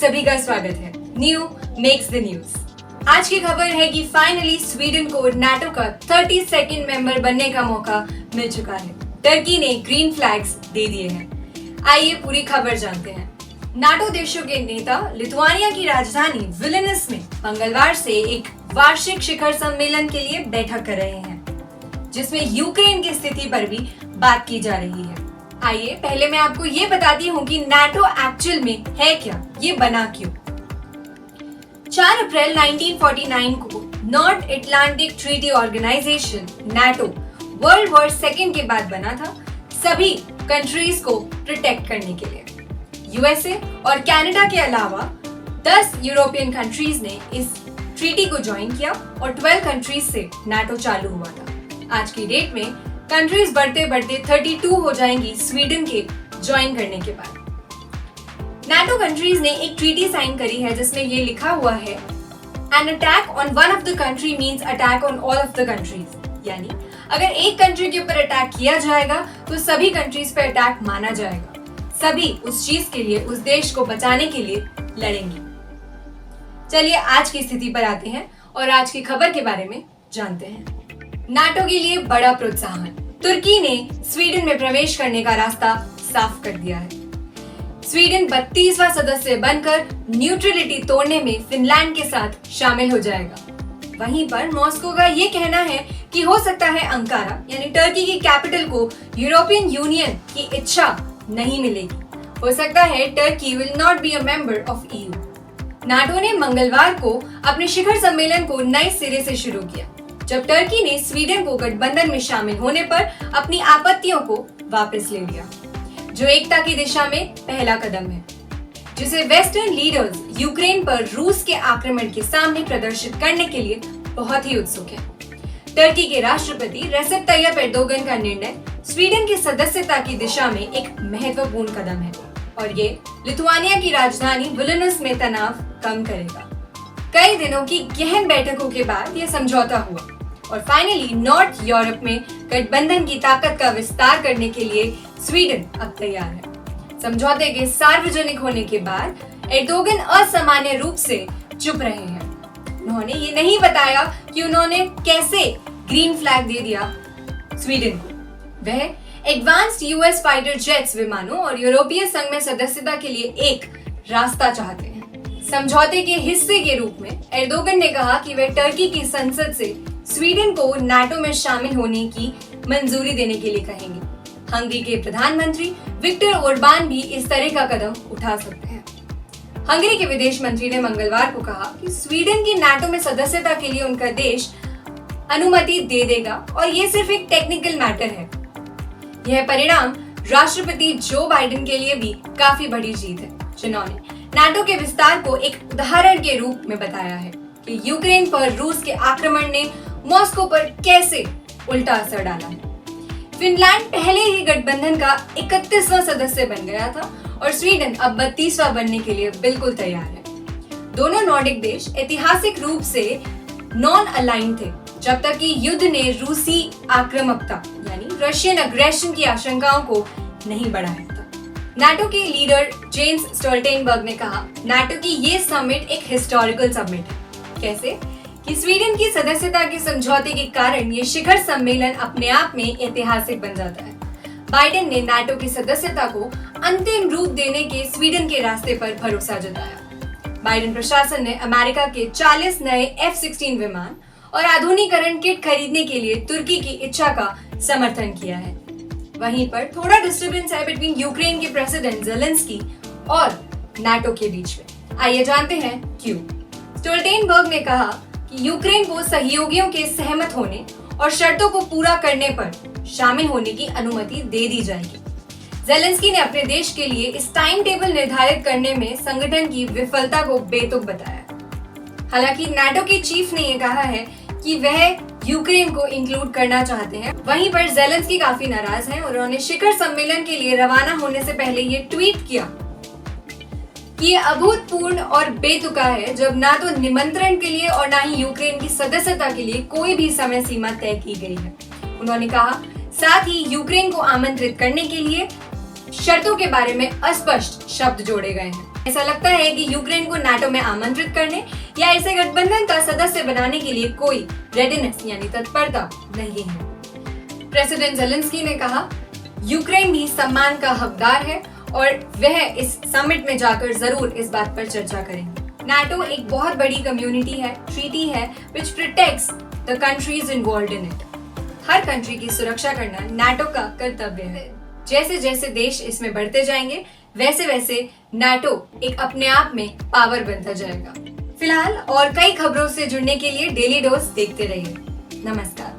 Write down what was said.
सभी का स्वागत है न्यू मेक्स द न्यूज। आज की खबर है कि फाइनली स्वीडन को नाटो का 32nd मेंबर बनने का मौका मिल चुका है। टर्की ने ग्रीन फ्लैग्स दे दिए हैं। आइए पूरी खबर जानते हैं। नाटो देशों के नेता लिथुआनिया की राजधानी विलनियस में मंगलवार से एक वार्षिक शिखर सम्मेलन के लिए बैठक कर रहे हैं, जिसमें यूक्रेन की स्थिति पर भी बात की जा रही है। आइए पहले मैं आपको ये बताती हूँ कि नाटो एक्चुअल में है क्या, ये बना क्यों। 4 अप्रैल 1949 को North Atlantic Treaty Organization NATO world war second के बाद बना था, सभी कंट्रीज को प्रोटेक्ट करने के लिए। यूएसए और कनाडा के अलावा 10 यूरोपियन कंट्रीज ने इस ट्रीटी को ज्वाइन किया और 12 कंट्रीज से नाटो चालू हुआ था। आज की डेट में कंट्रीज बढ़ते बढ़ते 32 हो जाएंगी स्वीडन के ज्वाइन करने के बाद। नाटो कंट्रीज ने एक ट्रीटी साइन करी है जिसमें ये लिखा हुआ है, an attack on one of the country means attack on all of the countries. यानी अगर एक कंट्री के ऊपर अटैक किया जाएगा तो सभी कंट्रीज पे अटैक माना जाएगा। सभी उस चीज के लिए, उस देश को बचाने के लिए लड़ेंगे। चलिए आज की स्थिति पर आते हैं और आज की खबर के बारे में जानते हैं। नाटो के लिए बड़ा प्रोत्साहन। तुर्की ने स्वीडन में प्रवेश करने का रास्ता साफ कर दिया है। स्वीडन 32वां सदस्य बनकर न्यूट्रलिटी तोड़ने में फिनलैंड के साथ शामिल हो जाएगा। वहीं पर मॉस्को का ये कहना है कि हो सकता है अंकारा यानी टर्की की कैपिटल को यूरोपियन यूनियन की इच्छा नहीं मिलेगी। हो सकता है Turkey will not be a member of EU. NATO ने मंगलवार को अपने शिखर सम्मेलन को नए सिरे से शुरू किया, जब टर्की ने स्वीडन को गठबंधन में शामिल होने पर अपनी आपत्तियों को वापस ले लिया, जो एकता की दिशा में पहला कदम है, जिसे वेस्टर्न लीडर्स यूक्रेन पर रूस के आक्रमण के सामने प्रदर्शित करने के लिए बहुत ही उत्सुक हैं। टर्की के राष्ट्रपति रेसेप तैयप एर्दोगन का निर्णय स्वीडन की सदस्यता की दिशा में एक महत्वपूर्ण कदम है और ये लिथुआनिया की राजधानी विलनियस में तनाव कम करेगा। कई दिनों की गहन बैठकों के बाद यह समझौता हुआ और फाइनली नॉर्थ यूरोप में गठबंधन की ताकत का विस्तार करने के लिए स्वीडन अब तैयार है। समझौते के सार्वजनिक होने के बाद एर्दोगन असामान्य रूप से चुप रहे हैं। उन्होंने ये नहीं बताया कि उन्होंने कैसे ग्रीन फ्लैग दे दिया स्वीडन को। वह एडवांस्ड यूएस फाइटर जेट्स विमानों और यूरोपीय संघ में सदस्यता के लिए एक रास्ता चाहते हैं। समझौते के हिस्से के रूप में एर्दोगन ने कहा कि वे टर्की की संसद से स्वीडन को नाटो में शामिल होने की मंजूरी देने के लिए कहेंगे। हंगरी के प्रधानमंत्री विक्टर ओरबान भी इस तरह का कदम उठा सकते हैं। हंगरी के विदेश मंत्री ने मंगलवार को कहा कि स्वीडन की नाटो में सदस्यता के लिए उनका देश अनुमति दे देगा और ये सिर्फ एक टेक्निकल मैटर है। यह परिणाम राष्ट्रपति जो बाइडेन के लिए भी काफी बड़ी जीत है, जिन्होंने नाटो के विस्तार को एक उदाहरण के रूप में बताया है कि यूक्रेन पर रूस के आक्रमण ने मॉस्को पर कैसे उल्टा असर डाला है। फिनलैंड पहले ही गठबंधन का 31वां सदस्य बन गया था और स्वीडन अब 32वां बनने के लिए बिल्कुल तैयार है। दोनों नॉर्डिक देश ऐतिहासिक रूप से नॉन अलाइन थे जब तक कि युद्ध ने रूसी आक्रामकता यानी रशियन अग्रेशन की आशंकाओं को नहीं बढ़ाया था। नाटो के लीडर जेन्स स्टोल्टेनबर्ग ने कहा, नाटो की ये समिट एक हिस्टोरिकल समिट है। कैसे? कि स्वीडन की सदस्यता के समझौते के कारण ये शिखर सम्मेलन अपने आप में ऐतिहासिक बन जाता है। बाइडेन ने नाटो की सदस्यता को अंतिम रूप देने के स्वीडन के रास्ते पर भरोसा जताया। बाइडेन प्रशासन ने अमेरिका के 40 नए F-16 विमान और आधुनिकीकरण किट खरीदने के लिए तुर्की की इच्छा का समर्थन किया है। वहीं पर थोड़ा डिस्टर्बेंस है बिटवीन यूक्रेन के प्रेसिडेंट ज़ेलेंस्की और नाटो के बीच में। आइए जानते हैं क्यों। स्टोल्टेनबर्ग ने कहा कि यूक्रेन को सहयोगियों के सहमत होने और शर्तों को पूरा करने पर शामिल होने की अनुमति दे दी जाएगी। ज़ेलेंस्की ने अपने देश के लिए इस टाइम टेबल निर्धारित करने में संगठन की विफलता को बेतुक बताया। हालांकि नाटो के चीफ ने यह कहा है कि वह यूक्रेन को इंक्लूड करना चाहते हैं। वहीं पर ज़ेलेंस्की काफी नाराज हैं और उन्होंने शिखर सम्मेलन के लिए रवाना होने से पहले ये ट्वीट किया कि ये अभूतपूर्व और बेतुका है जब ना तो निमंत्रण के लिए और ना ही यूक्रेन की सदस्यता के लिए कोई भी समय सीमा तय की गई है। उन्होंने कहा, साथ ही यूक्रेन को आमंत्रित करने के लिए शर्तों के बारे में अस्पष्ट शब्द जोड़े गए हैं। ऐसा लगता है कि यूक्रेन को नाटो में आमंत्रित करने या इसे गठबंधन का सदस्य बनाने के लिए कोई रेडीनेस यानी तत्परता नहीं है। प्रेसिडेंट ज़ेलेंस्की ने कहा, यूक्रेन भी सम्मान का हकदार है और वह इस समिट में जाकर जरूर इस बात पर चर्चा करेंगे। नाटो एक बहुत बड़ी कम्युनिटी है, ट्रीटी है which protects the countries involved in it। Her country की सुरक्षा करना नाटो का कर्तव्य है। जैसे जैसे देश इसमें बढ़ते जाएंगे वैसे वैसे नाटो एक अपने आप में पावर बनता जाएगा। फिलहाल और कई खबरों से जुड़ने के लिए डेली डोज देखते रहिए। नमस्कार।